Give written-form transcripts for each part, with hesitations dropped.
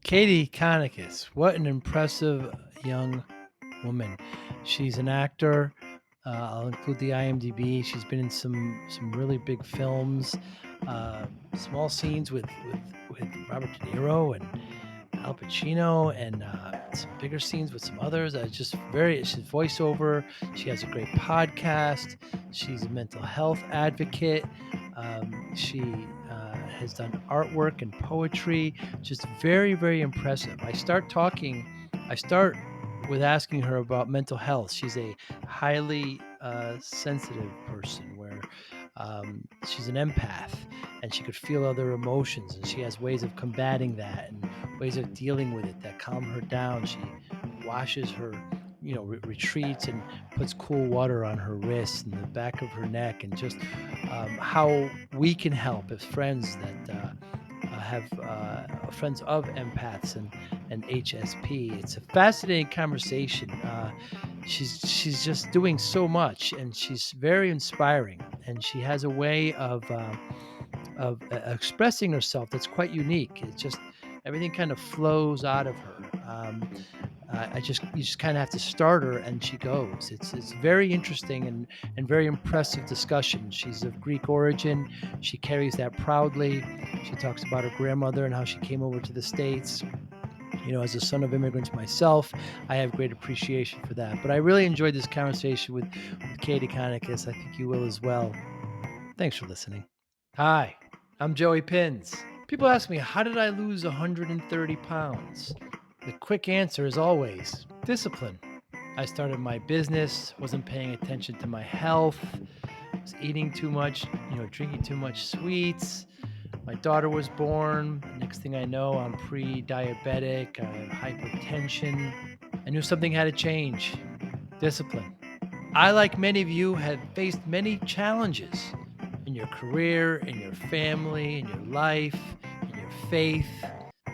Katie Chonacas, what an impressive young woman. She's an actor. I'll include the IMDb. She's been in some really big films, uh, small scenes with Robert De Niro and Al Pacino, and some bigger scenes with some others. She's voiceover. She has a great podcast. She's a mental health advocate. She has done artwork and poetry. Just very, very impressive. I start with asking her about mental health. She's a highly sensitive person where she's an empath and she could feel other emotions, and she has ways of combating that and ways of dealing with it that calm her down. She washes her, retreats and puts cool water on her wrists and the back of her neck, and just how we can help as friends that have friends of empaths and HSP. It's a fascinating conversation. She's just doing so much, and she's very inspiring, and she has a way of expressing herself that's quite unique. It's just everything kind of flows out of her. You just kind of have to start her, and she goes. It's very interesting and very impressive discussion. She's of Greek origin. She carries that proudly. She talks about her grandmother and how she came over to the States. As a son of immigrants myself, I have great appreciation for that. But I really enjoyed this conversation with Katie Conakis. I think you will as well. Thanks for listening. Hi, I'm Joey Pinz. People ask me, how did I lose 130 pounds? The quick answer is always discipline. I started my business, wasn't paying attention to my health, was eating too much, drinking too much sweets. My daughter was born. The next thing I know, I'm pre-diabetic, I have hypertension. I knew something had to change. Discipline. I, like many of you, have faced many challenges in your career, in your family, in your life, in your faith.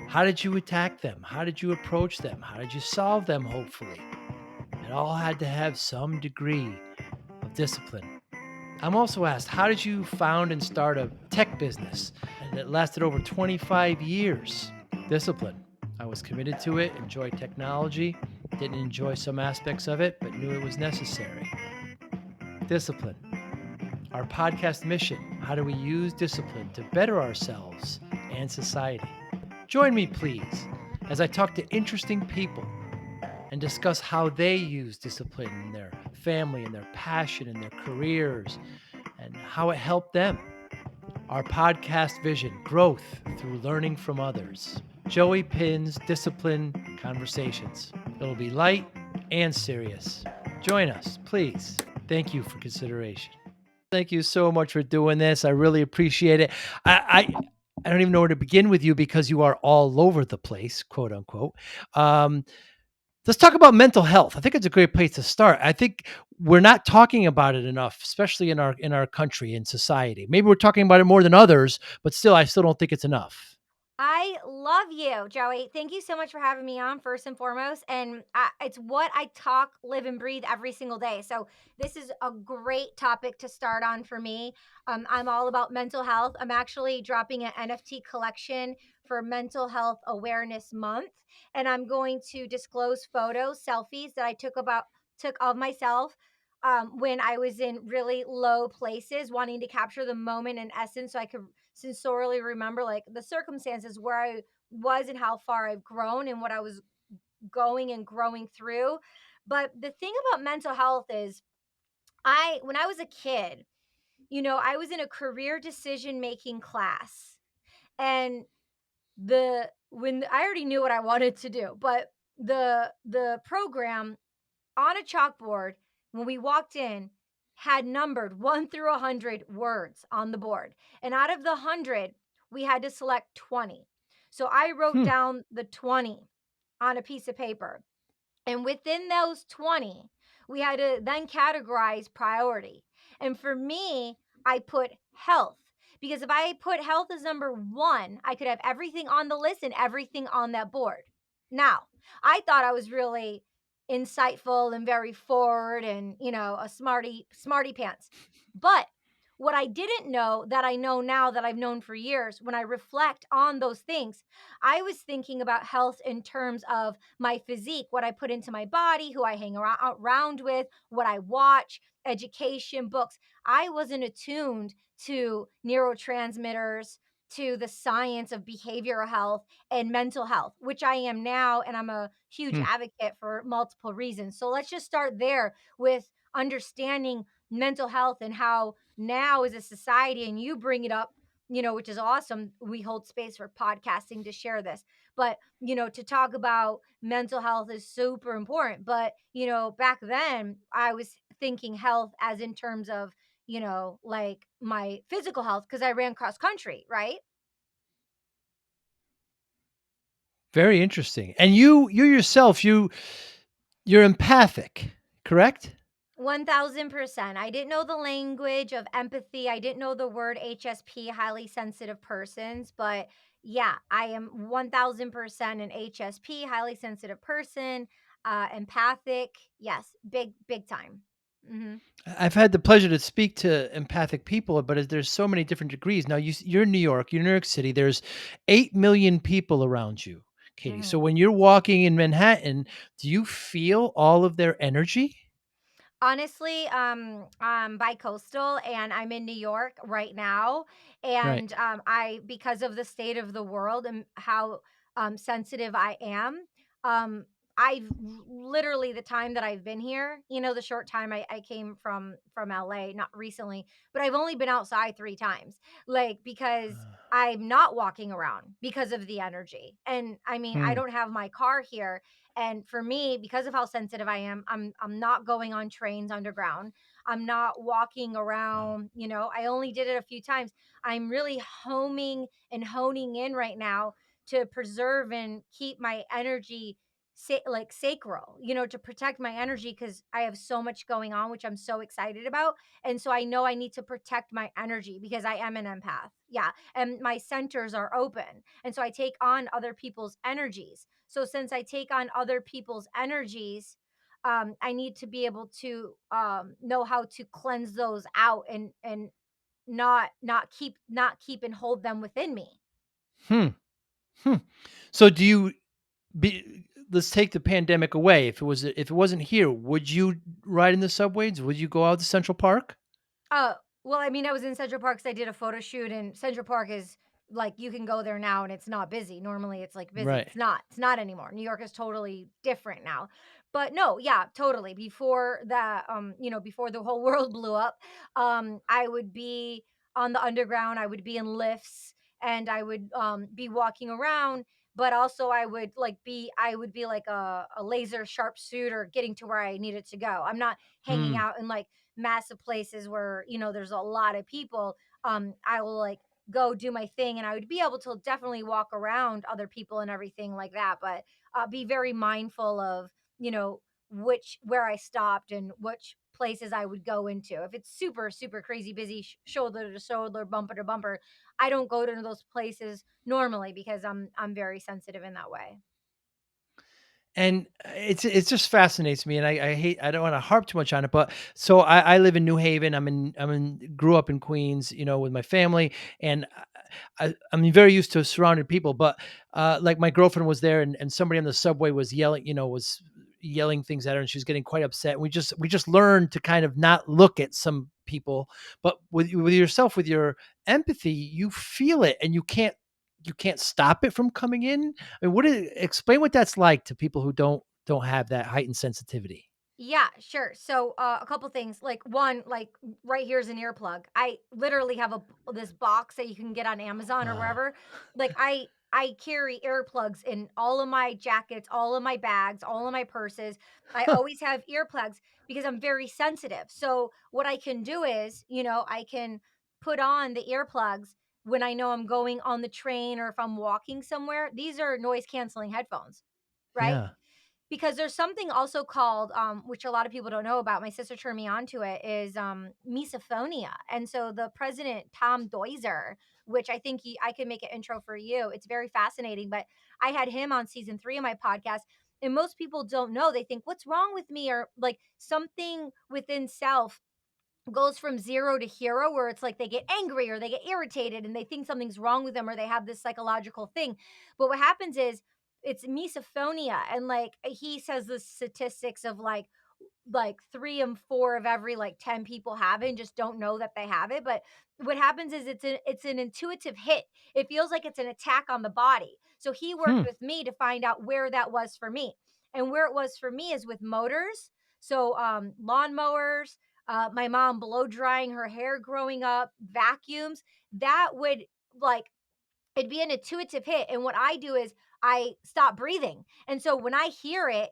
How did you attack them? How did you approach them? How did you solve them, hopefully? It all had to have some degree of discipline. I'm also asked, how did you found and start a tech business? And it lasted over 25 years. Discipline. I was committed to it, enjoyed technology, didn't enjoy some aspects of it, but knew it was necessary. Discipline. Our podcast mission: how do we use discipline to better ourselves and society? Join me, please, as I talk to interesting people and discuss how they use discipline in their family and their passion and their careers and how it helped them. Our podcast vision: growth through learning from others. Joey Pinz Discipline Conversations. It'll be light and serious. Join us, please. Thank you for consideration. Thank you so much for doing this. I really appreciate it. I don't even know where to begin with you because you are all over the place, quote unquote. Let's talk about mental health. I think it's a great place to start. I think we're not talking about it enough, especially in our country and society. Maybe we're talking about it more than others, but still, I still don't think it's enough. I love you, Joey. Thank you so much for having me on, first and foremost. And it's what I talk, live, and breathe every single day. So, this is a great topic to start on for me. I'm all about mental health. I'm actually dropping an NFT collection for Mental Health Awareness Month. And I'm going to disclose photos, selfies that I took of myself when I was in really low places, wanting to capture the moment in essence so I could sensorially remember like the circumstances where I was and how far I've grown and what I was going and growing through. But the thing about mental health is when I was a kid, I was in a career decision making class, and the when I already knew what I wanted to do, but the program on a chalkboard when we walked in had numbered 1 through 100 words on the board. And out of the 100, we had to select 20. So I wrote Hmm. down the 20 on a piece of paper. And within those 20, we had to then categorize priority. And for me, I put health, because if I put health as number one, I could have everything on the list and everything on that board. Now, I thought I was really insightful and very forward and, a smarty pants. But what I didn't know that I know now that I've known for years, when I reflect on those things, I was thinking about health in terms of my physique, what I put into my body, who I hang around with, what I watch, education, books. I wasn't attuned to neurotransmitters, to the science of behavioral health and mental health, which I am now. And I'm a huge Hmm. advocate for multiple reasons. So let's just start there with understanding mental health and how now as a society, and you bring it up, which is awesome. We hold space for podcasting to share this. But, to talk about mental health is super important. But, back then I was thinking health as in terms of, like my physical health because I ran cross country, right? Very interesting. And you yourself, you're empathic, correct? 1000%. I didn't know the language of empathy. I didn't know the word HSP, highly sensitive persons, but yeah, I am 1000% an HSP, highly sensitive person, empathic. Yes, big, big time. Hmm. I've had the pleasure to speak to empathic people, but there's so many different degrees. Now you're in New York, you're in New York City. There's 8 million people around you, Katie. So Hmm. when you're walking in Manhattan, do you feel all of their energy? Honestly, I'm bi-coastal and I'm in New York right now. Right. And I, because of the state of the world and how sensitive I am, um, literally the time that I've been here, the short time I came from LA, not recently, but I've only been outside 3 times, like because I'm not walking around because of the energy. And I mean, I Hmm. don't have my car here, and for me, because of how sensitive I am, I'm not going on trains underground. I'm not walking Wow. around, I only did it a few times. I'm really homing and honing in right now to preserve and keep my energy like sacral, to protect my energy because I have so much going on, which I'm so excited about. And so I know I need to protect my energy because I am an empath. Yeah. And my centers are open. And so I take on other people's energies. So since I take on other people's energies, I need to be able to know how to cleanse those out and not keep and hold them within me. Hmm. Hmm. So do you be let's take the pandemic away. If it wasn't here, would you ride in the subways? Would you go out to Central Park? Uh, well, I mean, I was in Central Park 'cause I did a photo shoot, and Central Park is like you can go there now and it's not busy. Normally it's like busy. Right. It's not anymore. New York is totally different now. But no, yeah, totally. Before the whole world blew up, I would be on the underground, I would be in lifts, and I would be walking around, but also I would be like a laser sharpshooter getting to where I needed to go. I'm not hanging Hmm. out in like massive places where there's a lot of people. I will like go do my thing, and I would be able to definitely walk around other people and everything like that, but be very mindful of you know which where I stopped and which places I would go into. If it's super super crazy busy, shoulder to shoulder, bumper to bumper, I don't go to those places normally because I'm very sensitive in that way. And it just fascinates me, and I don't want to harp too much on it, but so I live in New Haven. Grew up in Queens, with my family, and I'm very used to surrounded people. But like my girlfriend was there, and somebody on the subway was yelling, was yelling things at her, and she was getting quite upset. We just learned to kind of not look at some people, but with yourself, with your empathy, you feel it, and you can't stop it from coming in. I mean, explain what that's like to people who don't have that heightened sensitivity. Yeah, sure. So, a couple things. Like one, like right here is an earplug. I literally have this box that you can get on Amazon or Uh, wherever. Like I carry earplugs in all of my jackets, all of my bags, all of my purses. I huh, always have earplugs because I'm very sensitive. So, what I can do is, I can put on the earplugs when I know I'm going on the train or if I'm walking somewhere. These are noise canceling headphones, right? yeah. Because there's something also called, which a lot of people don't know about, my sister turned me on to it, is misophonia. And so the president Tom Doiser, which I think I can make an intro for you, it's very fascinating, but I had him on season 3 of my podcast, and most people don't know. They think, what's wrong with me, or like something within self goes from 0 to hero, where it's like they get angry or they get irritated and they think something's wrong with them or they have this psychological thing. But what happens is it's misophonia, and like he says the statistics of like 3 and 4 of every like 10 people have it and just don't know that they have it. But what happens is it's an intuitive hit. It feels like it's an attack on the body. So he worked Hmm. with me to find out where that was for me. And where it was for me is with motors. So lawnmowers, my mom blow drying her hair growing up, vacuums, that would like it'd be an intuitive hit. And what I do is I stop breathing. And so when I hear it.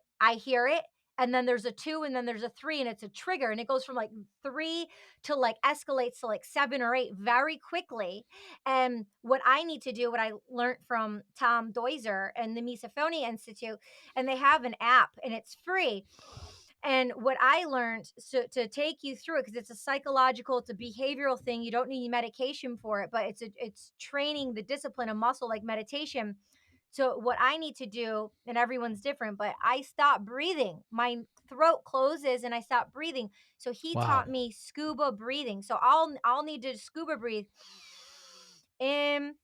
And then there's a two, and then there's a three, and it's a trigger. And it goes from like three to like escalates to like seven or eight very quickly. And what I need to do, what I learned from Tom Doiser and the Misophonia Institute, and they have an app and it's free. And what I learned, so to take you through it, because it's a psychological, it's a behavioral thing. You don't need medication for it, but it's training the discipline of muscle like meditation. So what I need to do, and everyone's different, but I stop breathing. My throat closes and I stop breathing. So he taught Wow. me scuba breathing. So I'll need to scuba breathe in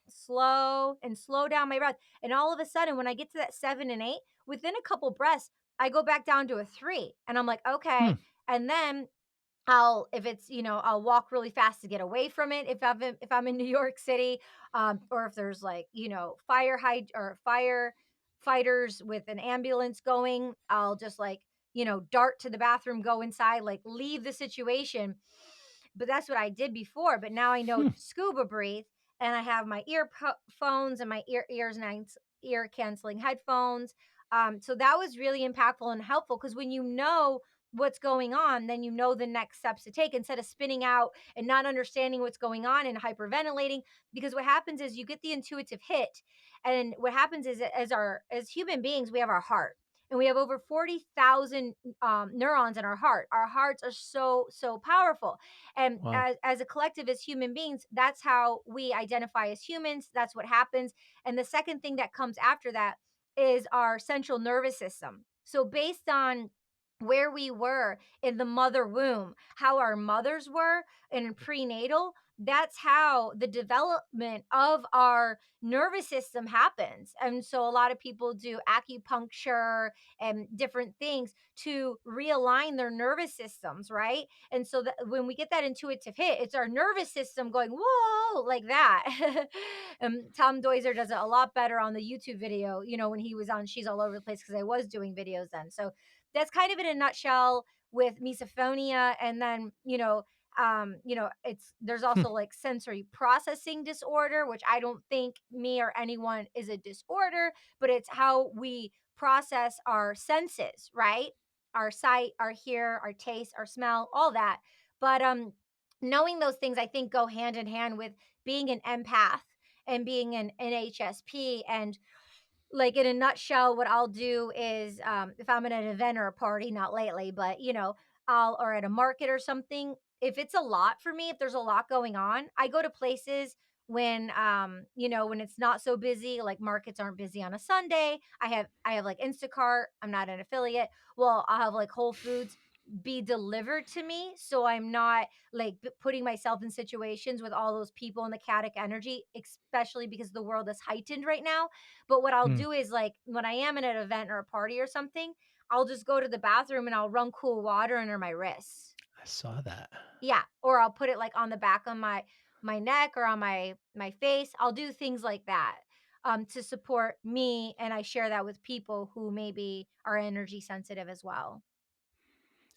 slow and slow down my breath. And all of a sudden, when I get to that seven and eight, within a couple breaths, I go back down to a three. And I'm like, Hmm. okay. And then I'll, if it's, I'll walk really fast to get away from it if I'm in New York City, or if there's like, fire fighters with an ambulance going, I'll just like, dart to the bathroom, go inside, like leave the situation. But that's what I did before. But now I know Hmm. to scuba breathe, and I have my phones and my ears and ear canceling headphones. So that was really impactful and helpful, because when you know what's going on, then you know the next steps to take instead of spinning out and not understanding what's going on and hyperventilating. Because what happens is you get the intuitive hit, and what happens is that as human beings, we have our heart. And we have over 40,000 neurons in our heart. Our hearts are so powerful. And Wow. as a collective, as human beings, that's how we identify as humans. That's what happens. And the second thing that comes after that is our central nervous system. So, based on where we were in the mother womb, how our mothers were in prenatal, that's how the development of our nervous system happens. And so a lot of people do acupuncture and different things to realign their nervous systems, right? And so that when we get that intuitive hit, it's our nervous system going, whoa, like that. Tom Doiser does it a lot better on the YouTube video, when he was on She's All Over the Place, because I was doing videos then. So that's kind of in a nutshell with misophonia. And then, it's there's Hmm. also like sensory processing disorder, which I don't think me or anyone is a disorder, but it's how we process our senses, right? Our sight, our hear, our taste, our smell, all that. But knowing those things, I think, go hand in hand with being an empath and being an NHSP. And like in a nutshell, what I'll do is, if I'm at an event or a party, not lately, but I'll, or at a market or something, if it's a lot for me, if there's a lot going on, I go to places when when it's not so busy. Like markets aren't busy on a Sunday. I have like Instacart. I'm not an affiliate. Well, I'll have like Whole Foods be delivered to me, so I'm not like putting myself in situations with all those people and the chaotic energy, especially because the world is heightened right now. But what I'll Hmm. do is, like, when I am at an event or a party or something, I'll just go to the bathroom and I'll run cool water under my wrists. I saw that. Yeah, or I'll put it, like, on the back of my neck or on my face. I'll do things like that, to support me, and I share that with people who maybe are energy sensitive as well.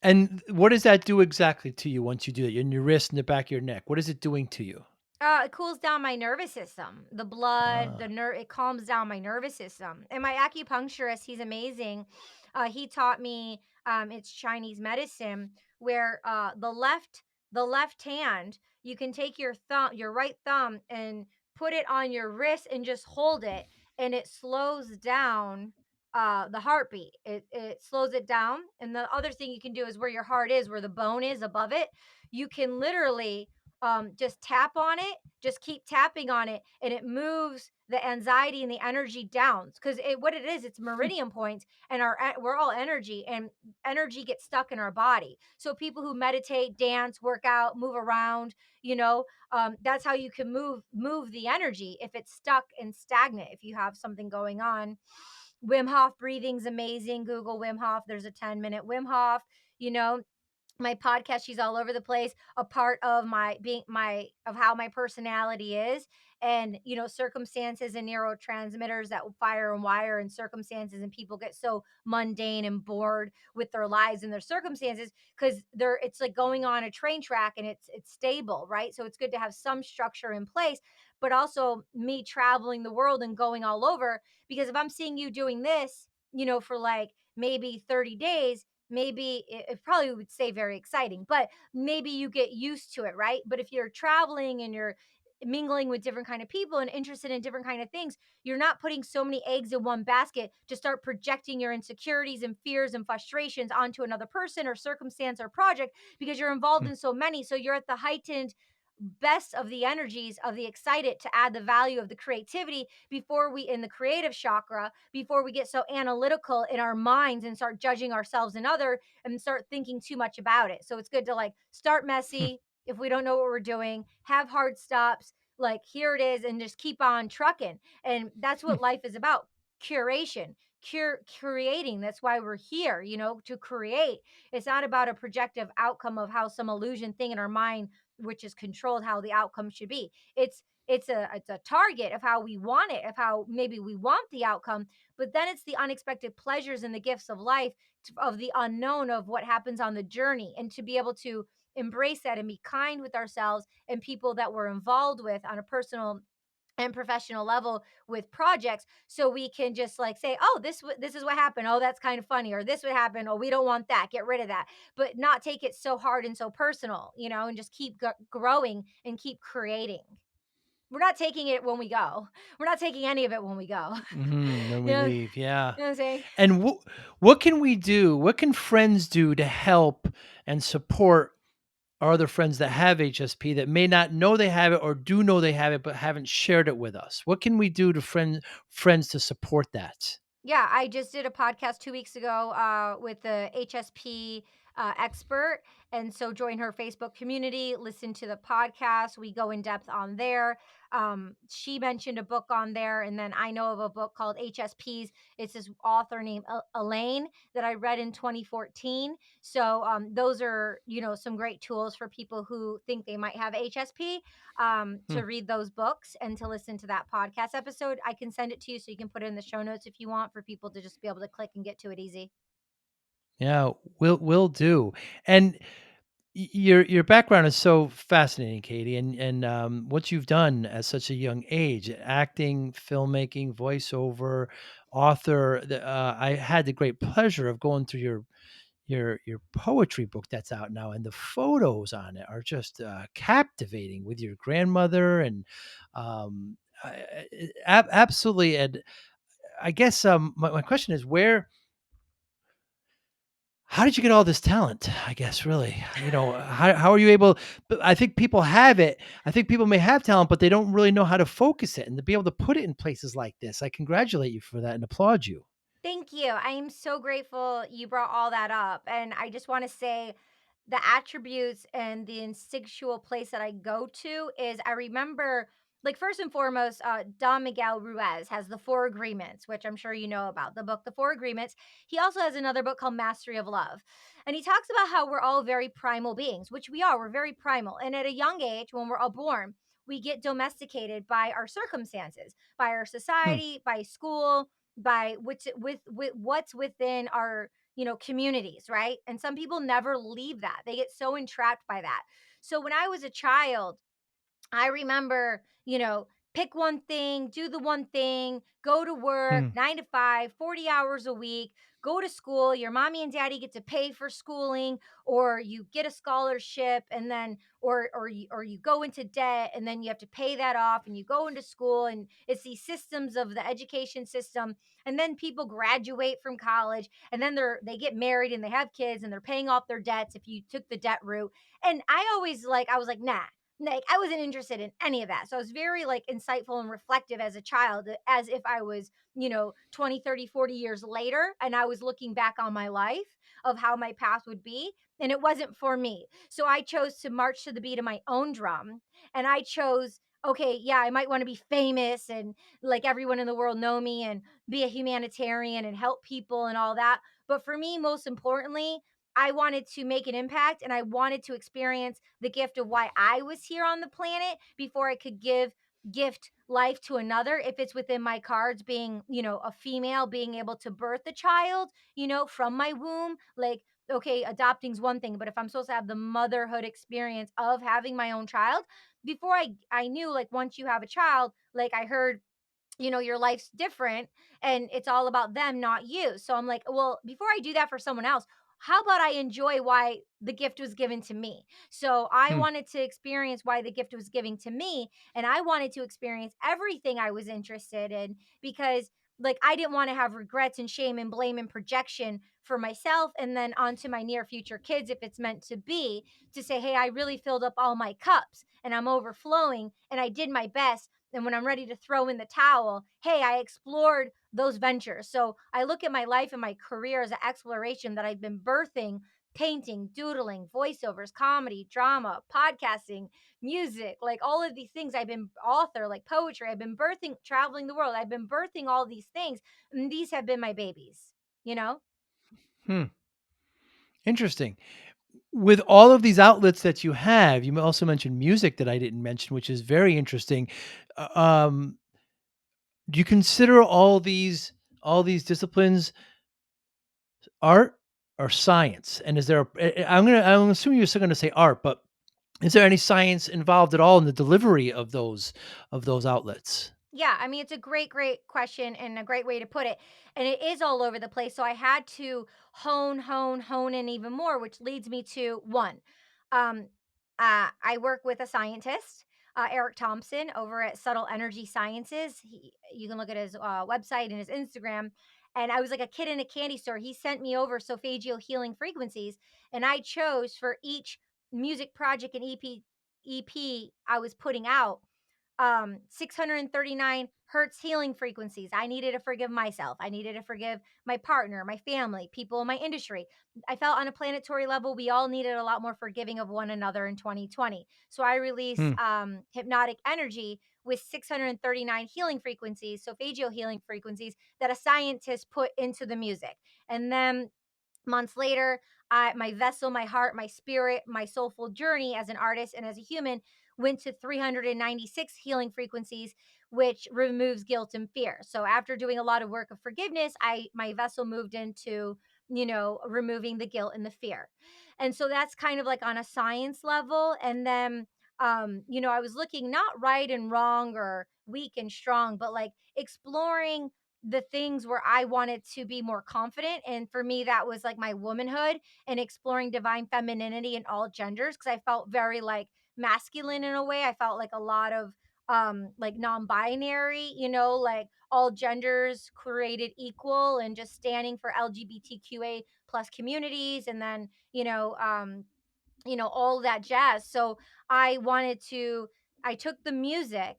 And what does that do exactly to you once you do that? In your wrist and the back of your neck. What is it doing to you? It cools down my nervous system. The blood, Ah. it calms down my nervous system. And my acupuncturist, he's amazing. He taught me, it's Chinese medicine, where the left hand, you can take your right thumb, and put it on your wrist and just hold it, and it slows down the heartbeat. It slows it down. And the other thing you can do is where your heart is, where the bone is above it, you can literally just tap on it, just keep tapping on it, and it moves the anxiety and the energy down, because what it is, it's meridian points, and we're all energy, and energy gets stuck in our body. So people who meditate, dance, work out, move around, you know, that's how you can move the energy if it's stuck and stagnant, if you have something going on. Wim Hof breathing's amazing. Google Wim Hof. There's a 10-minute Wim Hof, you know. My podcast, she's all over the place, a part of my being my of how my personality is. And circumstances and neurotransmitters that fire and wire, and circumstances, and people get so mundane and bored with their lives and their circumstances, because it's like going on a train track, and it's stable, right? So it's good to have some structure in place. But also me traveling the world and going all over, because if I'm seeing you doing this, for like maybe 30 days, maybe it probably would stay very exciting, but maybe you get used to it, right? But if you're traveling and you're mingling with different kind of people and interested in different kind of things, you're not putting so many eggs in one basket to start projecting your insecurities and fears and frustrations onto another person or circumstance or project, because you're involved Hmm. in so many. So you're at the heightened best of the energies of the excited to add the value of the creativity, before we in the creative chakra, before we get so analytical in our minds and start judging ourselves and other, and start thinking too much about it. So it's good to like start messy. If we don't know what we're doing, have hard stops, like here it is, and just keep on trucking. And that's what life is about: curation, creating. That's why we're here, to create. It's not about a projective outcome of how some illusion thing in our mind, which is controlled, how the outcome should be. It's a target of how we want it, of how maybe we want the outcome. But then it's the unexpected pleasures and the gifts of life, of the unknown, of what happens on the journey, and to be able to embrace that and be kind with ourselves and people that we're involved with on a personal and professional level with projects, so we can just like say, oh, this is what happened, oh, that's kind of funny, or this would happen, oh, we don't want that, get rid of that. But not take it so hard and so personal, and just keep growing and keep creating. We're not taking it when we go. We're not taking any of it when we go. When you we know you leave, yeah. know what I'm saying? And what can we do? What can friends do to help and support our other friends that have HSP that may not know they have it, or do know they have it but haven't shared it with us? What can we do to friends to support that? Yeah, I just did a podcast 2 weeks ago with the HSP expert. And so join her Facebook community, listen to the podcast. We go in depth on there. She mentioned a book on there. And then I know of a book called HSPs. It's this author named Elaine that I read in 2014. So those are, some great tools for people who think they might have HSP, Hmm. to read those books and to listen to that podcast episode. I can send it to you so you can put it in the show notes if you want, for people to just be able to click and get to it easy. Yeah, will do. And your background is so fascinating, Katie, and what you've done at such a young age, acting, filmmaking, voiceover, author. I had the great pleasure of going through your poetry book that's out now, and the photos on it are just captivating with your grandmother and absolutely. And I guess my question is, where how did you get all this talent? I guess really, how are you able? But I think people have it. I think people may have talent, but they don't really know how to focus it and to be able to put it in places like this. I congratulate you for that and applaud you. Thank you. I am so grateful you brought all that up. And I just want to say the attributes and the instinctual place that I go to is, I remember, like, first and foremost, Don Miguel Ruiz has the Four Agreements, which I'm sure you know about the book, The Four Agreements. He also has another book called Mastery of Love. And he talks about how we're all very primal beings, which we are. We're very primal. And at a young age, when we're all born, we get domesticated by our circumstances, by our Hmm. society, by school, by with what's within our communities, right? And some people never leave that. They get so entrapped by that. So when I was a child, I remember, pick one thing, do the one thing, go to work Hmm. 9 to 5, 40 hours a week, go to school. Your mommy and daddy get to pay for schooling, or you get a scholarship, and then, or you go into debt, and then you have to pay that off, and you go into school, and it's these systems of the education system. And then people graduate from college, and then they get married and they have kids, and they're paying off their debts if you took the debt route. And I was like, nah, Like, I wasn't interested in any of that. So I was very like insightful and reflective as a child, as if I was, 20, 30, 40 years later and I was looking back on my life of how my path would be. And it wasn't for me. So I chose to march to the beat of my own drum. And I chose, okay, yeah, I might want to be famous and like everyone in the world know me and be a humanitarian and help people and all that. But for me, most importantly, I wanted to make an impact and I wanted to experience the gift of why I was here on the planet before I could gift life to another. If it's within my cards, being, a female, being able to birth a child, from my womb, like, okay, adopting's one thing, but if I'm supposed to have the motherhood experience of having my own child, before I knew, like, once you have a child, like I heard, your life's different and it's all about them, not you. So I'm like, well, before I do that for someone else, how about I enjoy why the gift was given to me? So I Hmm. wanted to experience why the gift was given to me. And I wanted to experience everything I was interested in because, like, I didn't want to have regrets and shame and blame and projection for myself and then onto my near future kids if it's meant to be, to say, hey, I really filled up all my cups and I'm overflowing and I did my best, and when I'm ready to throw in the towel, hey, I explored those ventures. So I look at my life and my career as an exploration that I've been birthing, painting, doodling, voiceovers, comedy, drama, podcasting, music, like all of these things. I've been author, like poetry. I've been birthing, traveling the world. I've been birthing all these things. And these have been my babies, you know? Hmm. Interesting. With all of these outlets that you have, you also mentioned music that I didn't mention, which is very interesting. Um, do you consider all these disciplines art or science? And is there I'm assuming you're still gonna say art, but is there any science involved at all in the delivery of those outlets? Yeah, I mean, it's a great, great question and a great way to put it. And it is all over the place. So I had to hone in even more, which leads me to one. Um, I work with a scientist, Eric Thompson, over at Subtle Energy Sciences. You can look at his website and his Instagram. And I was like a kid in a candy store. He sent me over solfeggio healing frequencies, and I chose for each music project and EP I was putting out 639 hertz healing frequencies. I needed to forgive myself. I needed to forgive my partner, my family, people in my industry. I felt on a planetary level, we all needed a lot more forgiving of one another in 2020. So I released Hmm. hypnotic energy with 639 healing frequencies, so phagio healing frequencies that a scientist put into the music. And then months later, my vessel, my heart, my spirit, my soulful journey as an artist and as a human went to 396 healing frequencies, which removes guilt and fear. So after doing a lot of work of forgiveness, my vessel moved into, removing the guilt and the fear. And so that's kind of like on a science level. And then I was looking not right and wrong or weak and strong, but like exploring the things where I wanted to be more confident. And for me, that was like my womanhood and exploring divine femininity in all genders because I felt very like masculine in a way. I felt like a lot of like non-binary, like all genders created equal and just standing for LGBTQA plus communities and then, all that jazz. So I took the music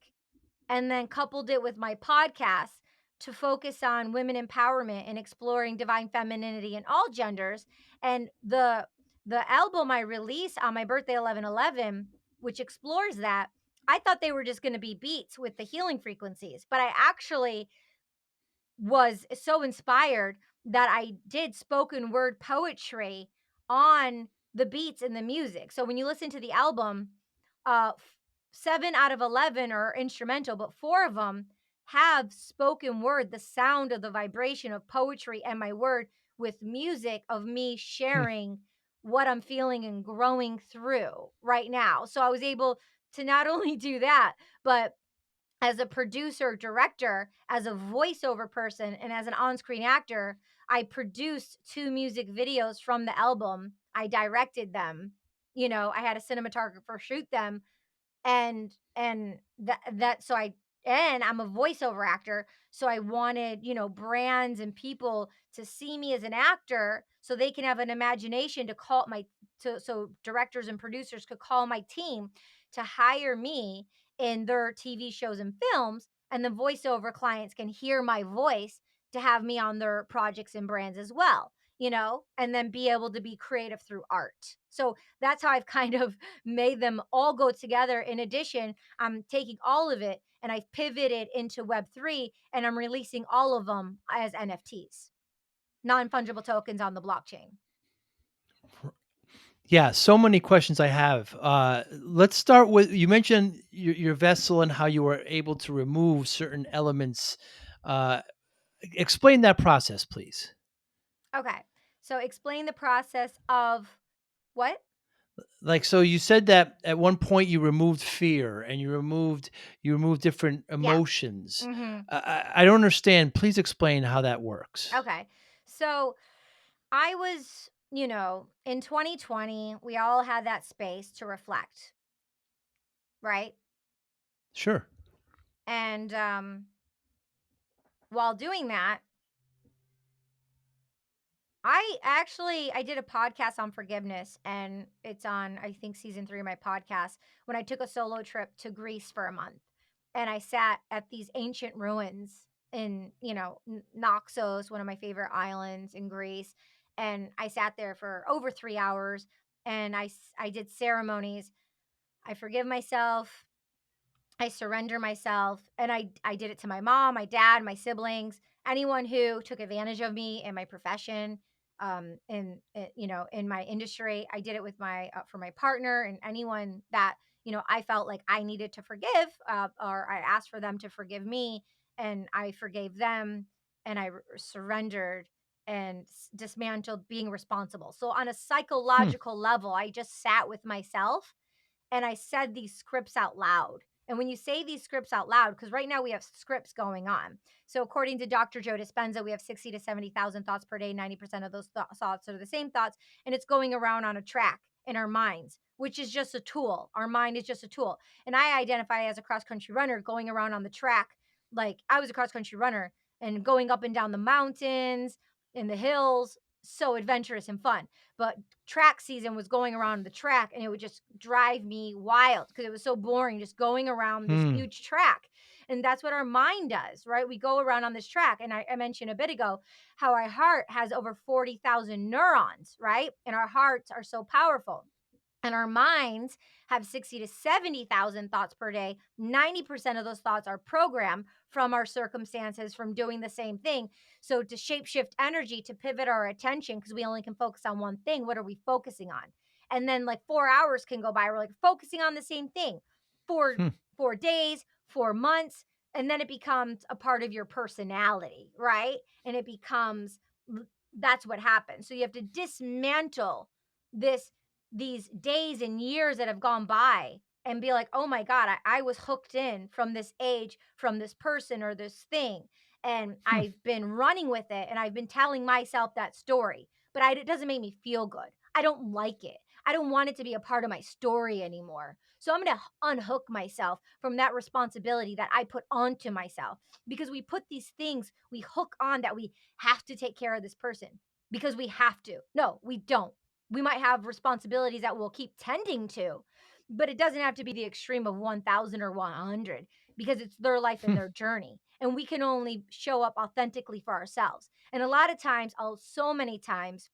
and then coupled it with my podcast to focus on women empowerment and exploring divine femininity in all genders. And the album I released on my birthday 11/11, which explores that, I thought they were just going to be beats with the healing frequencies, but I actually was so inspired that I did spoken word poetry on the beats and the music. So when you listen to the album, 7 out of 11 are instrumental, but 4 of them have spoken word, the sound of the vibration of poetry and my word with music of me Hmm. sharing what I'm feeling and growing through right now. So I was able to not only do that, but as a producer, director, as a voiceover person, and as an on screen actor, I produced 2 music videos from the album. I directed them. I had a cinematographer shoot them and so I and I'm a voiceover actor, so I wanted, brands and people to see me as an actor so they can have an imagination to call my to so directors and producers could call my team to hire me in their TV shows and films, and the voiceover clients can hear my voice to have me on their projects and brands as well, and then be able to be creative through art. So that's how I've kind of made them all go together. In addition, I'm taking all of it and I've pivoted into Web3, and I'm releasing all of them as NFTs, non fungible tokens on the blockchain. Yeah, so many questions I have. Let's start with, you mentioned your vessel and how you were able to remove certain elements. Uh, Explain that process, please. Okay. So explain the process of what? Like, so you said that at one point you removed fear and you removed different Yeah. emotions. Mhm. I don't understand. Please explain how that works. Okay. So I was, in 2020, we all had that space to reflect, right? Sure. And while doing that, I did a podcast on forgiveness, and it's on, I think, season 3 of my podcast, when I took a solo trip to Greece for a month. And I sat at these ancient ruins in, Naxos, one of my favorite islands in Greece. And I sat there for over 3 hours, and I did ceremonies. I forgive myself, I surrender myself, and I did it to my mom, my dad, my siblings, anyone who took advantage of me in my profession, in my industry. I did it with my for my partner, and anyone that I felt like I needed to forgive, or I asked for them to forgive me, and I forgave them, and I surrendered and dismantled being responsible. So on a Hmm. psychological level, I just sat with myself and I said these scripts out loud. And when you say these scripts out loud, because right now we have scripts going on. So according to Dr. Joe Dispenza, we have 60 to 70,000 thoughts per day. 90% of those thoughts are the same thoughts, and it's going around on a track in our minds, which is just a tool. Our mind is just a tool. And I identify as a cross country runner going around on the track. Like, I was a cross country runner and going up and down the mountains, in the hills, so adventurous and fun. But track season was going around the track, and it would just drive me wild because it was so boring just going around this Hmm. huge track. And that's what our mind does, right? We go around on this track. And I mentioned a bit ago how our heart has over 40,000 neurons, right? And our hearts are so powerful. And our minds have 60 to 70,000 thoughts per day. 90% of those thoughts are programmed from our circumstances, from doing the same thing. So, to shapeshift energy, to pivot our attention, because we only can focus on one thing, what are we focusing on? And then, like, 4 hours can go by. We're like focusing on the same thing for Hmm. 4 days, 4 months. And then it becomes a part of your personality, right? And it becomes, that's what happens. So, you have to dismantle this these days and years that have gone by and be like, oh my God, I was hooked in from this age, from this person or this thing. And Hmm. I've been running with it, and I've been telling myself that story, but it doesn't make me feel good. I don't like it. I don't want it to be a part of my story anymore. So I'm going to unhook myself from that responsibility that I put onto myself, because we put these things, we hook on that we have to take care of this person because we have to. No, we don't. We might have responsibilities that we'll keep tending to, but it doesn't have to be the extreme of 1,000 or 100, because it's their life and Hmm. their journey. And we can only show up authentically for ourselves. And a lot of times, so many times,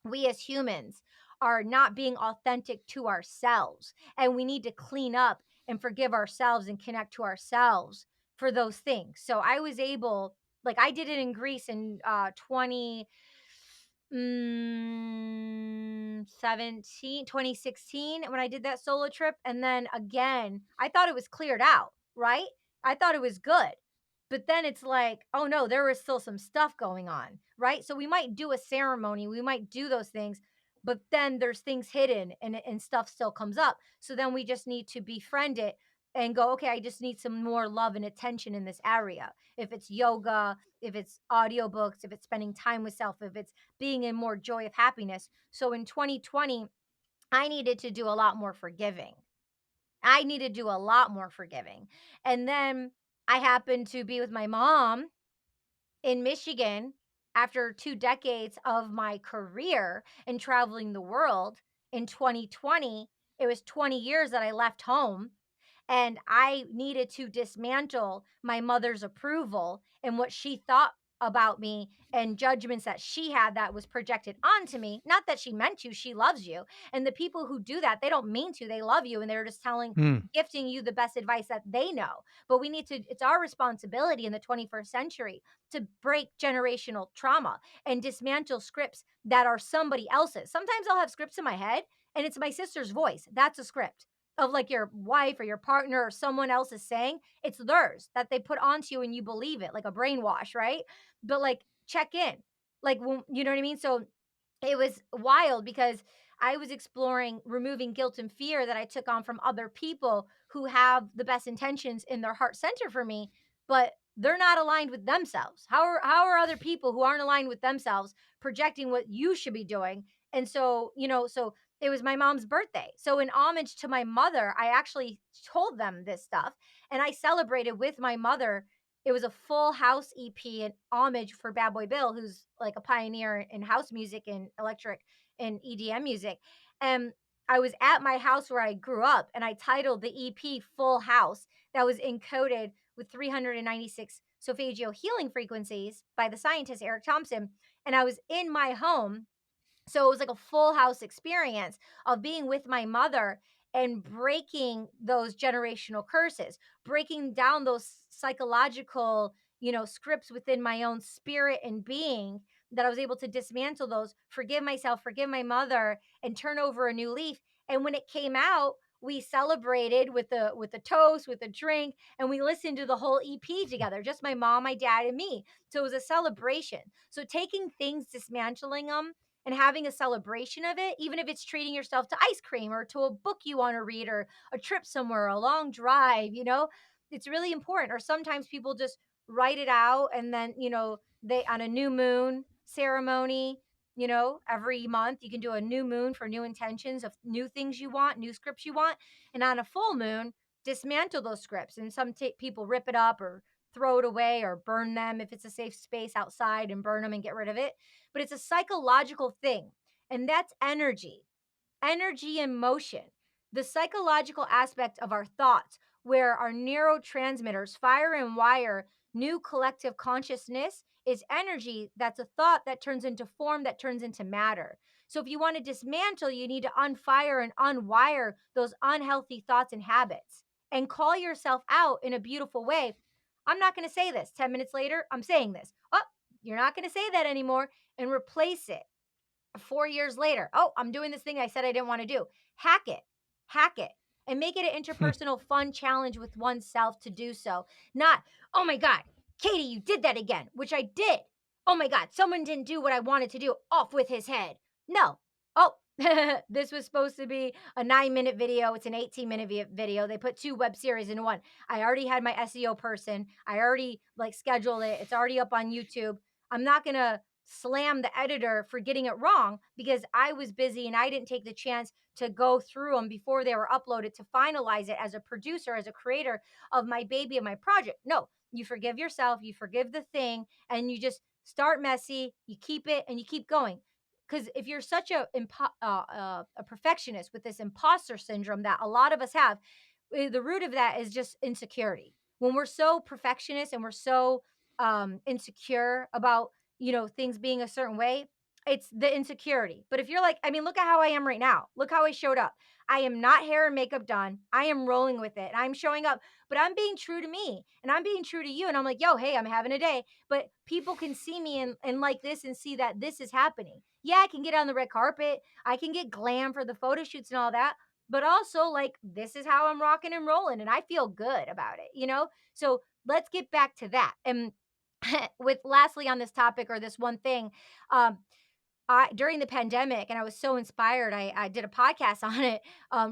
we as humans are not being authentic to ourselves. And we need to clean up and forgive ourselves and connect to ourselves for those things. So I was able, like, I did it in Greece in 2016, when I did that solo trip. And then again, I thought it was cleared out, right? I thought it was good. But then it's like, oh no, there was still some stuff going on, right? So we might do a ceremony, we might do those things, but then there's things hidden, and stuff still comes up. So then we just need to befriend it and go, okay, I just need some more love and attention in this area. If it's yoga, if it's audiobooks, if it's spending time with self, if it's being in more joy of happiness. So in 2020, I needed to do a lot more forgiving. I need to do a lot more forgiving. And then I happened to be with my mom in Michigan after 2 decades of my career and traveling the world in 2020. it was 20 years that I left home, and I needed to dismantle my mother's approval and what she thought about me and judgments that she had that was projected onto me. Not that she meant to, she loves you. And the people who do that, they don't mean to, they love you and they're just Mm. gifting you the best advice that they know. But we need to, it's our responsibility in the 21st century to break generational trauma and dismantle scripts that are somebody else's. Sometimes I'll have scripts in my head and it's my sister's voice. That's a script of like your wife or your partner or someone else is saying, it's theirs that they put onto you and you believe it, like a brainwash, right? But like check in. Like when, you know what I mean? So it was wild because I was exploring removing guilt and fear that I took on from other people who have the best intentions in their heart center for me, but they're not aligned with themselves. How are other people who aren't aligned with themselves projecting what you should be doing? And so, so it was my mom's birthday. So in homage to my mother, I actually told them this stuff and I celebrated with my mother. It was a full house EP and homage for Bad Boy Bill, who's like a pioneer in house music and electric and EDM music. And I was at my house where I grew up and I titled the EP Full House that was encoded with 396 solfeggio healing frequencies by the scientist Eric Thompson. And I was in my home, so it was like a full house experience of being with my mother and breaking those generational curses, breaking down those psychological, scripts within my own spirit and being, that I was able to dismantle those, forgive myself, forgive my mother, and turn over a new leaf. And when it came out, we celebrated with a toast, with a drink, and we listened to the whole EP together, just my mom, my dad, and me. So it was a celebration. So taking things, dismantling them, and having a celebration of it, even if it's treating yourself to ice cream or to a book you want to read or a trip somewhere, a long drive, it's really important. Or sometimes people just write it out and then, they on a new moon ceremony, every month you can do a new moon for new intentions of new things you want, new scripts you want. And on a full moon, dismantle those scripts. And some people rip it up or throw it away or burn them if it's a safe space outside and burn them and get rid of it, but it's a psychological thing. And that's energy and motion. The psychological aspect of our thoughts, where our neurotransmitters fire and wire new collective consciousness, is energy. That's a thought that turns into form, that turns into matter. So if you want to dismantle, you need to unfire and unwire those unhealthy thoughts and habits and call yourself out in a beautiful way. I'm not going to say this. 10 minutes later, I'm saying this. Oh, you're not going to say that anymore, and replace it 4 years later. Oh, I'm doing this thing I said I didn't want to do. Hack it, and make it an interpersonal fun challenge with oneself to do so. Not, oh my God, Katie, you did that again, which I did. Oh my God, someone didn't do what I wanted to do. Off with his head. No. Oh, this was supposed to be a 9-minute video. It's an 18-minute video. They put two web series into one. I already had my SEO person. I already like scheduled it. It's already up on YouTube. I'm not going to slam the editor for getting it wrong because I was busy and I didn't take the chance to go through them before they were uploaded to finalize it as a producer, as a creator of my baby and my project. No, you forgive yourself, you forgive the thing, and you just start messy, you keep it, and you keep going. Because if you're such a perfectionist with this imposter syndrome that a lot of us have, the root of that is just insecurity. When we're so perfectionist and we're so insecure about things being a certain way, it's the insecurity. But if you're like, I mean, look at how I am right now. Look how I showed up. I am not hair and makeup done. I am rolling with it. I'm showing up, but I'm being true to me and I'm being true to you. And I'm like, yo, hey, I'm having a day. But people can see me and like this and see that this is happening. Yeah, I can get on the red carpet. I can get glam for the photo shoots and all that. But also, like, this is how I'm rocking and rolling. And I feel good about it. So let's get back to that. And with lastly on this topic or this one thing, um, I during the pandemic, and I was so inspired, I did a podcast on it,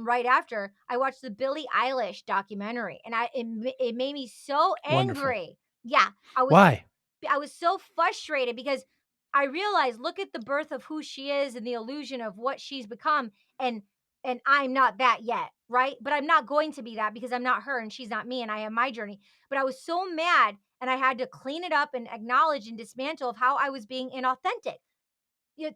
right after I watched the Billie Eilish documentary, and it made me so Wonderful. angry. Yeah, Why? I was so frustrated because I realized, look at the birth of who she is and the illusion of what she's become, and I'm not that yet, right? But I'm not going to be that because I'm not her and she's not me and I have my journey. But I was so mad and I had to clean it up and acknowledge and dismantle of how I was being inauthentic,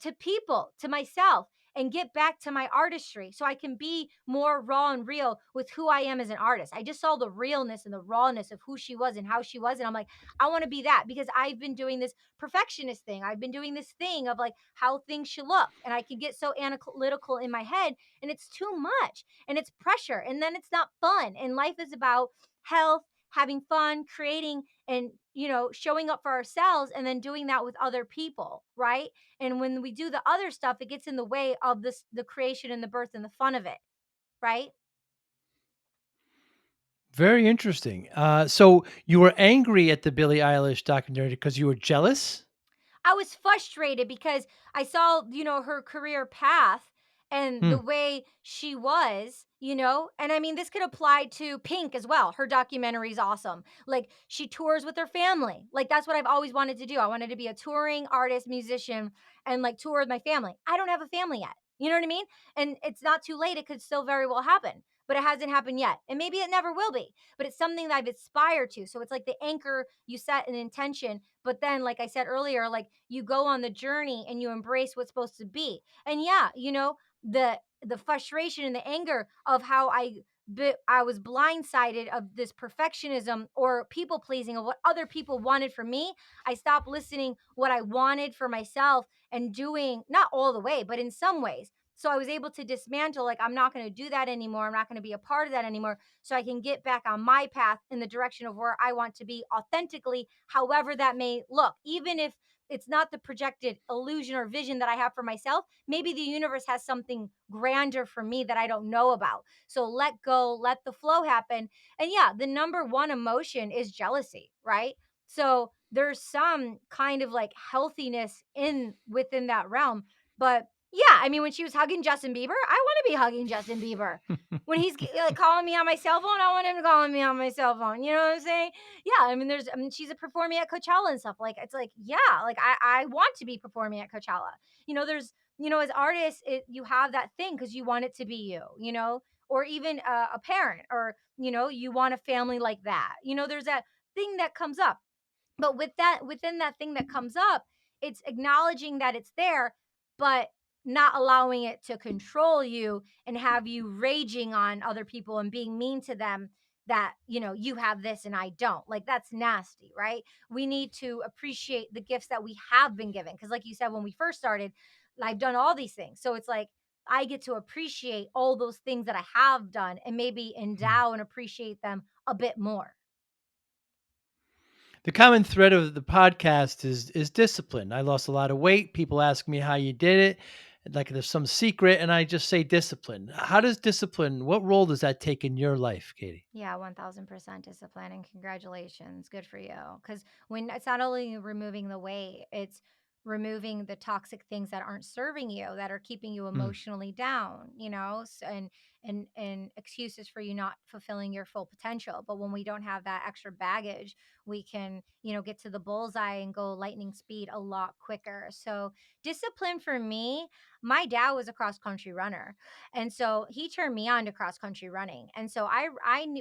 to people, to myself. and get back to my artistry so I can be more raw and real with who I am as an artist. I just saw the realness and the rawness of who she was and how she was. And I'm like, I want to be that because I've been doing this perfectionist thing. I've been doing this thing of like how things should look. And I can get so analytical in my head and it's too much and it's pressure. And then it's not fun. And life is about health, having fun, creating, and showing up for ourselves and then doing that with other people, right? And when we do the other stuff, it gets in the way of this the creation and the birth and the fun of it, right? Very interesting. So you were angry at the Billie Eilish documentary because you were jealous? I was frustrated because I saw, her career path and Hmm. the way she was, and I mean, this could apply to Pink as well. Her documentary is awesome. Like, she tours with her family. Like, that's what I've always wanted to do. I wanted to be a touring artist, musician, and like tour with my family. I don't have a family yet. You know what I mean? And it's not too late. It could still very well happen, but it hasn't happened yet. And maybe it never will be, but it's something that I've aspired to. So it's like the anchor you set an intention, but then, like I said earlier, like you go on the journey and you embrace what's supposed to be. And yeah, the frustration and the anger of how I was blindsided of this perfectionism or people pleasing of what other people wanted from me. I stopped listening what I wanted for myself and doing not all the way, but in some ways. So I was able to dismantle, like, I'm not going to do that anymore. I'm not going to be a part of that anymore. So I can get back on my path in the direction of where I want to be authentically, however that may look. Even if it's not the projected illusion or vision that I have for myself, maybe the universe has something grander for me that I don't know about. So let go, let the flow happen. And yeah, the number one emotion is jealousy, right? So there's some kind of like healthiness in within that realm. But yeah, I mean, when she was hugging Justin Bieber, I want to be hugging Justin Bieber. When he's like calling me on my cell phone, I want him calling me on my cell phone. You know what I'm saying? Yeah, I mean, she's a performing at Coachella and stuff. Like, it's like, yeah, like I want to be performing at Coachella. There's, as artists, you have that thing because you want it to be you, or even a parent, or you want a family like that. There's that thing that comes up. But within that thing that comes up, it's acknowledging that it's there, but not allowing it to control you and have you raging on other people and being mean to them that, you have this and I don't. Like, that's nasty, right? We need to appreciate the gifts that we have been given. Cause like you said, when we first started, I've done all these things. So it's like I get to appreciate all those things that I have done and maybe Hmm. endow and appreciate them a bit more. The common thread of the podcast is discipline. I lost a lot of weight. People ask me how you did it, like there's some secret, and I just say discipline. How does discipline? What role does that take in your life, Katie? Yeah, 1000% discipline and congratulations. Good for you. Because when it's not only removing the weight, it's removing the toxic things that aren't serving you, that are keeping you Mm. emotionally down, and excuses for you not fulfilling your full potential. But when we don't have that extra baggage, we can, get to the bullseye and go lightning speed a lot quicker. So discipline for me, my dad was a cross country runner. And so he turned me on to cross country running. And so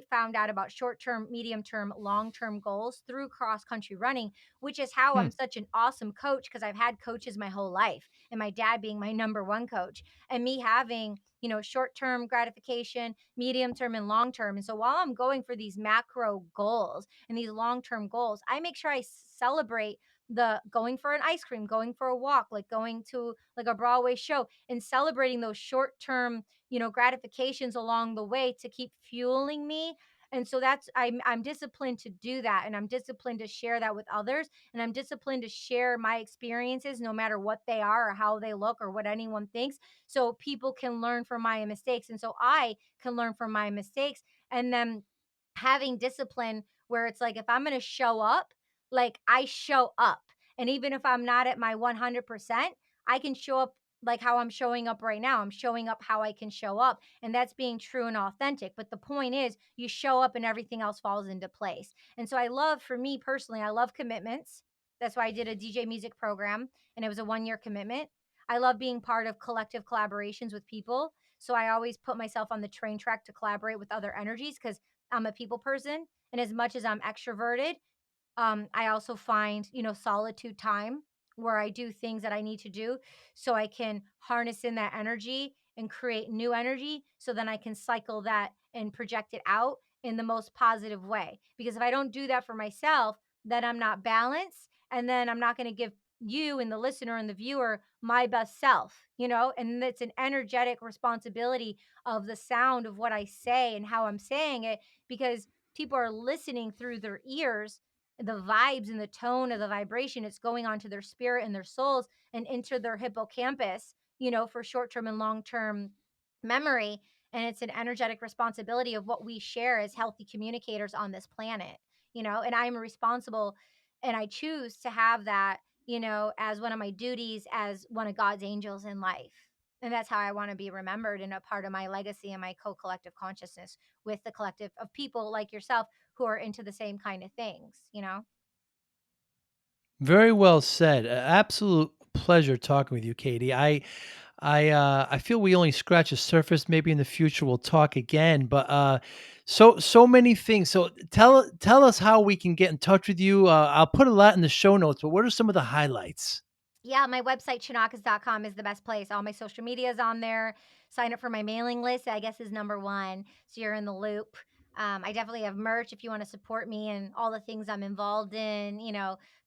found out about short term, medium term, long term goals through cross country running, which is how Hmm. I'm such an awesome coach because I've had coaches my whole life, and my dad being my number one coach, and me having, short term gratification, medium term, and long term. And so while I'm going for these macro goals and these long term goals, I make sure I celebrate the going for an ice cream, going for a walk, like going to like a Broadway show, and celebrating those short term, gratifications along the way to keep fueling me. And so I'm disciplined to do that, and I'm disciplined to share that with others, and I'm disciplined to share my experiences no matter what they are or how they look or what anyone thinks, so people can learn from my mistakes and so I can learn from my mistakes. And then having discipline where it's like if I'm going to show up, like I show up. And even if I'm not at my 100%, I can show up like how I'm showing up right now. I'm showing up how I can show up. And that's being true and authentic. But the point is, you show up and everything else falls into place. And so for me personally, I love commitments. That's why I did a DJ music program, and it was a 1 year commitment. I love being part of collective collaborations with people. So I always put myself on the train track to collaborate with other energies because I'm a people person. And as much as I'm extroverted, I also find, solitude time. where I do things that I need to do so I can harness in that energy and create new energy so then I can cycle that and project it out in the most positive way. Because if I don't do that for myself, then I'm not balanced and then I'm not going to give you and the listener and the viewer my best self, and it's an energetic responsibility of the sound of what I say and how I'm saying it because people are listening through their ears, the vibes and the tone of the vibration, it's going on to their spirit and their souls and into their hippocampus, for short-term and long-term memory. And it's an energetic responsibility of what we share as healthy communicators on this planet, and I'm responsible and I choose to have that, as one of my duties as one of God's angels in life. And that's how I want to be remembered and a part of my legacy and my co-collective consciousness with the collective of people like yourself who are into the same kind of things. Very well said. Absolute pleasure talking with you, Katie. I feel we only scratched the surface. Maybe in the future we'll talk again. But so many things. So tell us how we can get in touch with you. I'll put a lot in the show notes. But what are some of the highlights? Yeah, my website, Chonacas.com, is the best place. All my social media is on there. Sign up for my mailing list, I guess, is number one. So you're in the loop. I definitely have merch if you want to support me and all the things I'm involved in,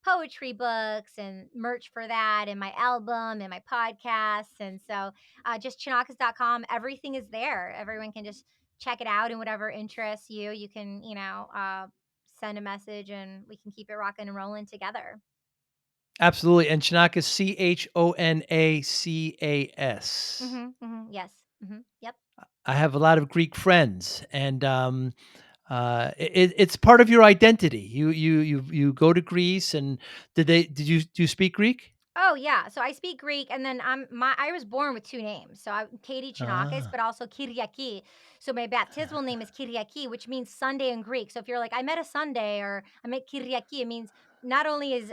poetry books and merch for that, and my album and my podcasts. And so just Chonacas.com, everything is there. Everyone can just check it out and whatever interests you. You can, send a message and we can keep it rocking and rolling together. Absolutely. And Chonacas, Chonacas. Yes. Yep. I have a lot of Greek friends, and it's part of your identity. You go to Greece, and did you speak Greek? Oh, yeah. So I speak Greek, and then I was born with 2 names. So I'm Katie Chonakis, Ah, but also Kyriaki. So my baptismal name is Kyriaki, which means Sunday in Greek. So if you're like, I met a Sunday or I met Kyriaki, it means not only is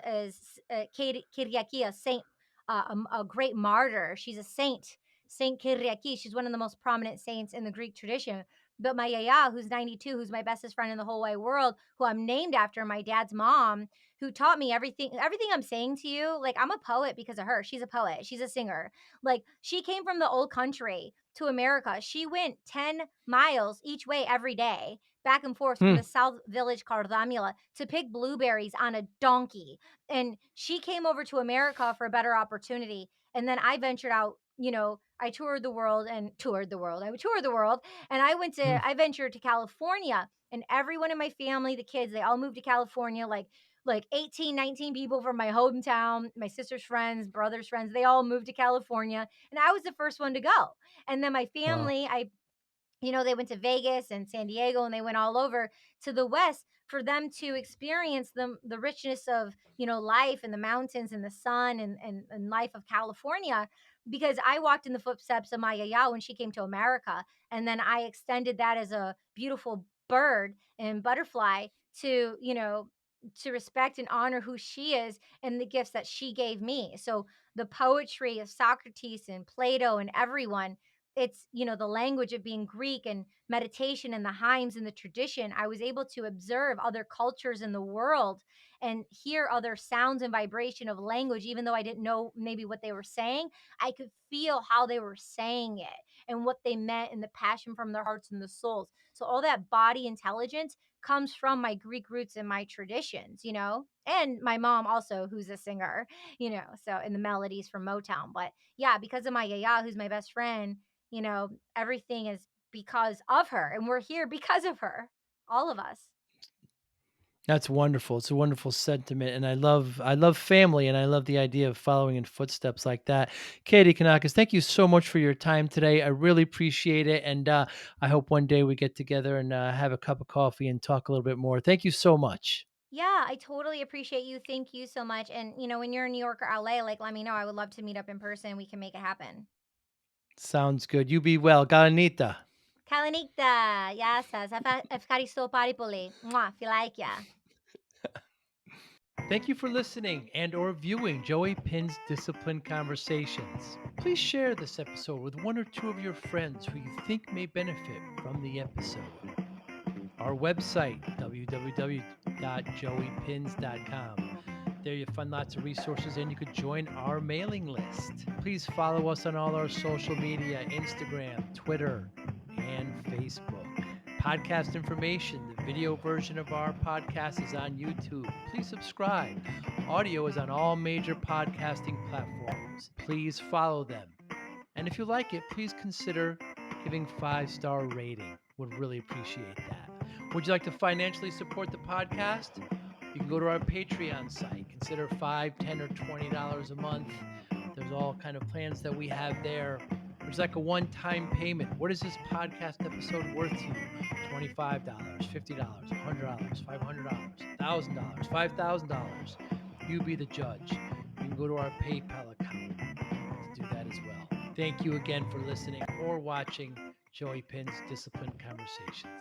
Kyriaki a saint, a great martyr, she's a saint, Saint Kyriaki. She's one of the most prominent saints in the Greek tradition. But my yaya, who's 92, who's my bestest friend in the whole wide world, who I'm named after my dad's mom, who taught me everything I'm saying to you. Like, I'm a poet because of her. She's a poet, she's a singer. Like, she came from the old country to America. She went 10 miles each way every day back and forth from hmm. the south village called Ramila to pick blueberries on a donkey. And she came over to America for a better opportunity. And then I ventured out, I toured the world and toured the world. I would tour the world, and Hmm. I ventured to California, and everyone in my family, the kids, they all moved to California, like 18, 19 people from my hometown, my sister's friends, brother's friends, they all moved to California. And I was the first one to go. And then my Wow. family, they went to Vegas and San Diego and they went all over to the West for them to experience the richness of, life and the mountains and the sun and life of California. Because I walked in the footsteps of my yaya when she came to America. And then I extended that as a beautiful bird and butterfly to, to respect and honor who she is and the gifts that she gave me. So the poetry of Socrates and Plato and everyone, it's, the language of being Greek and meditation and the hymns and the tradition. I was able to observe other cultures in the world and hear other sounds and vibration of language. Even though I didn't know maybe what they were saying, I could feel how they were saying it and what they meant and the passion from their hearts and the souls. So all that body intelligence comes from my Greek roots and my traditions, and my mom also, who's a singer, so in the melodies from Motown. But yeah, because of my yaya, who's my best friend, everything is because of her, and we're here because of her, all of us. That's wonderful. It's a wonderful sentiment, and I love family, and I love the idea of following in footsteps like that. Katie Kanakis, thank you so much for your time today. I really appreciate it, and I hope one day we get together and have a cup of coffee and talk a little bit more. Thank you so much. Yeah, I totally appreciate you. Thank you so much. And when you're in New York or LA, like, let me know. I would love to meet up in person. We can make it happen. Sounds good. You be well. Galanita. Kalanikta. Yes, efkaristo paripoli. Mwah, Filaikya. Thank you for listening and or viewing Joey Pinz Discipline Conversations. Please share this episode with one or two of your friends who you think may benefit from the episode. Our website, www.joeypins.com. There you find lots of resources and you could join our mailing list. Please follow us on all our social media, Instagram, Twitter, and Facebook. Podcast information, the video version of our podcast is on YouTube. Please subscribe. Audio is on all major podcasting platforms. Please follow them. And if you like it, please consider giving 5-star rating. Would really appreciate that. Would you like to financially support the podcast? You can go to our Patreon site. Consider $5, $10, or $20 a month. There's all kind of plans that we have there. There's like a one-time payment. What is this podcast episode worth to you? $25, $50, $100, $500, $1,000, $5,000. You be the judge. You can go to our PayPal account to do that as well. Thank you again for listening or watching Joey Pinz Discipline Conversations.